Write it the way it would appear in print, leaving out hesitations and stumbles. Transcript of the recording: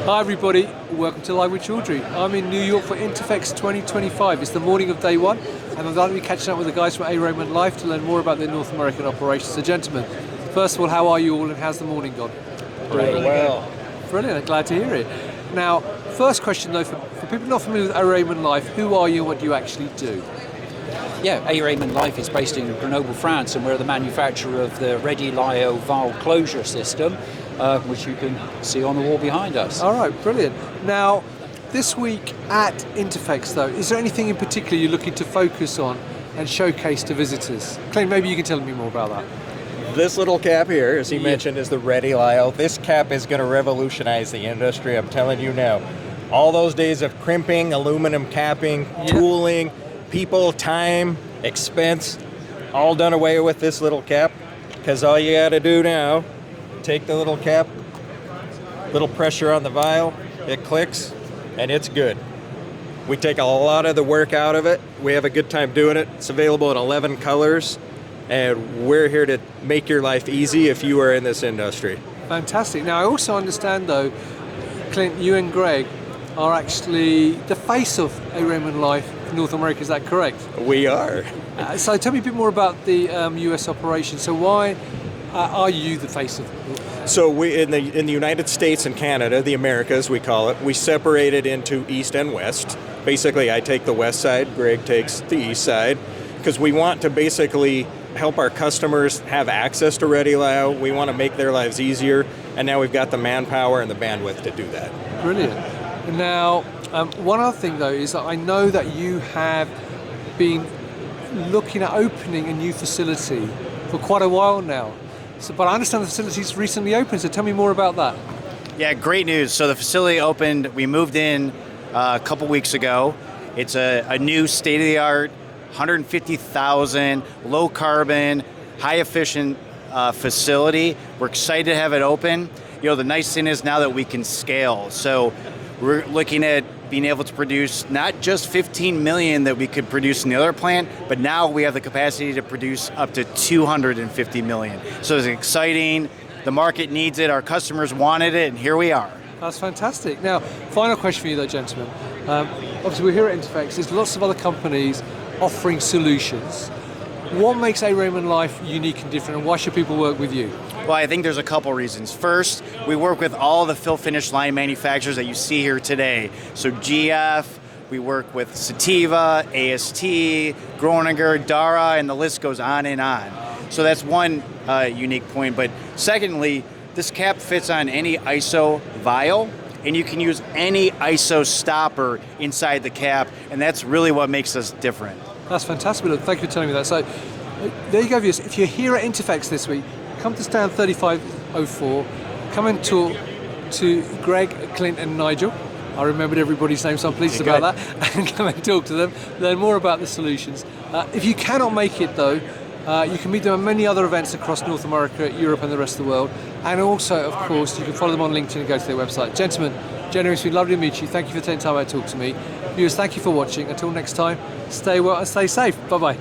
Hi everybody, welcome to Live with Chaudhry. I'm in New York for Interphex 2025. It's the morning of day one, and I'm going to be catching up with the guys from ARaymond Life to learn more about their North American operations. So gentlemen, first of all, how are you all and how's the morning gone? Really well. Brilliant, I'm glad to hear it. Now, first question though, for people not familiar with ARaymond Life, who are you and what do you actually do? Yeah, ARaymond Life is based in Grenoble, France, and we're the manufacturer of the Ready-Lyo valve closure system, which you can see on the wall behind us. All right, brilliant. Now, this week at Interphex though, is there anything in particular you're looking to focus on and showcase to visitors? Clint, maybe you can tell me more about that. This little cap here, as he mentioned, is the Ready-Lyo. This cap is going to revolutionize the industry, I'm telling you now. All those days of crimping, aluminum capping, tooling, people, time, expense, all done away with this little cap, because all you got to do now, take the little cap, little pressure on the vial, it clicks, and it's good. We take a lot of the work out of it. We have a good time doing it. It's available in 11 colors. And we're here to make your life easy if you are in this industry. Fantastic. Now, I also understand, though, Clint, you and Greg are actually the face of ARaymond Life in North America. Is that correct? We are. So tell me a bit more about the US operation. So why are you the face of it? So we in the United States and Canada, the Americas we call it, we separate it into East and West. Basically, I take the West side, Greg takes the East side, because we want to basically help our customers have access to Ready-Lyo. We want to make their lives easier, and now we've got the manpower and the bandwidth to do that. Brilliant. Now, one other thing though is that I know that you have been looking at opening a new facility for quite a while now. So, but I understand the facility's recently opened, so tell me more about that. Yeah, great news. So the facility opened, we moved in a couple weeks ago. It's a new state-of-the-art 150,000 low carbon, high efficient facility. We're excited to have it open. You know, the nice thing is now that we can scale. So we're looking at being able to produce not just 15 million that we could produce in the other plant, but now we have the capacity to produce up to 250 million. So it's exciting. The market needs it. Our customers wanted it, and here we are. That's fantastic. Now, final question for you though, gentlemen. Obviously we're here at Interphex. There's lots of other companies offering solutions. What makes ARaymond Life unique and different, and why should people work with you? Well, I think there's a couple reasons. First, we work with all the fill finish line manufacturers that you see here today. So GF, we work with Sativa, AST, Groninger, Dara, and the list goes on and on. So that's one unique point. But secondly, this cap fits on any ISO vial, and you can use any ISO stopper inside the cap, and that's really what makes us different. That's fantastic. Thank you for telling me that. So there you go, viewers. If you're here at Interphex this week, come to stand 3504, come and talk to Greg, Clint and Nigel. I remembered everybody's name, so I'm pleased about that. And come and talk to them, learn more about the solutions. If you cannot make it though, you can meet them at many other events across North America, Europe and the rest of the world. And also, of course, you can follow them on LinkedIn and go to their website. Gentlemen, Jenny, it's been lovely to meet you. Thank you for taking time out to talk to me. Viewers, thank you for watching. Until next time, stay well and stay safe. Bye-bye.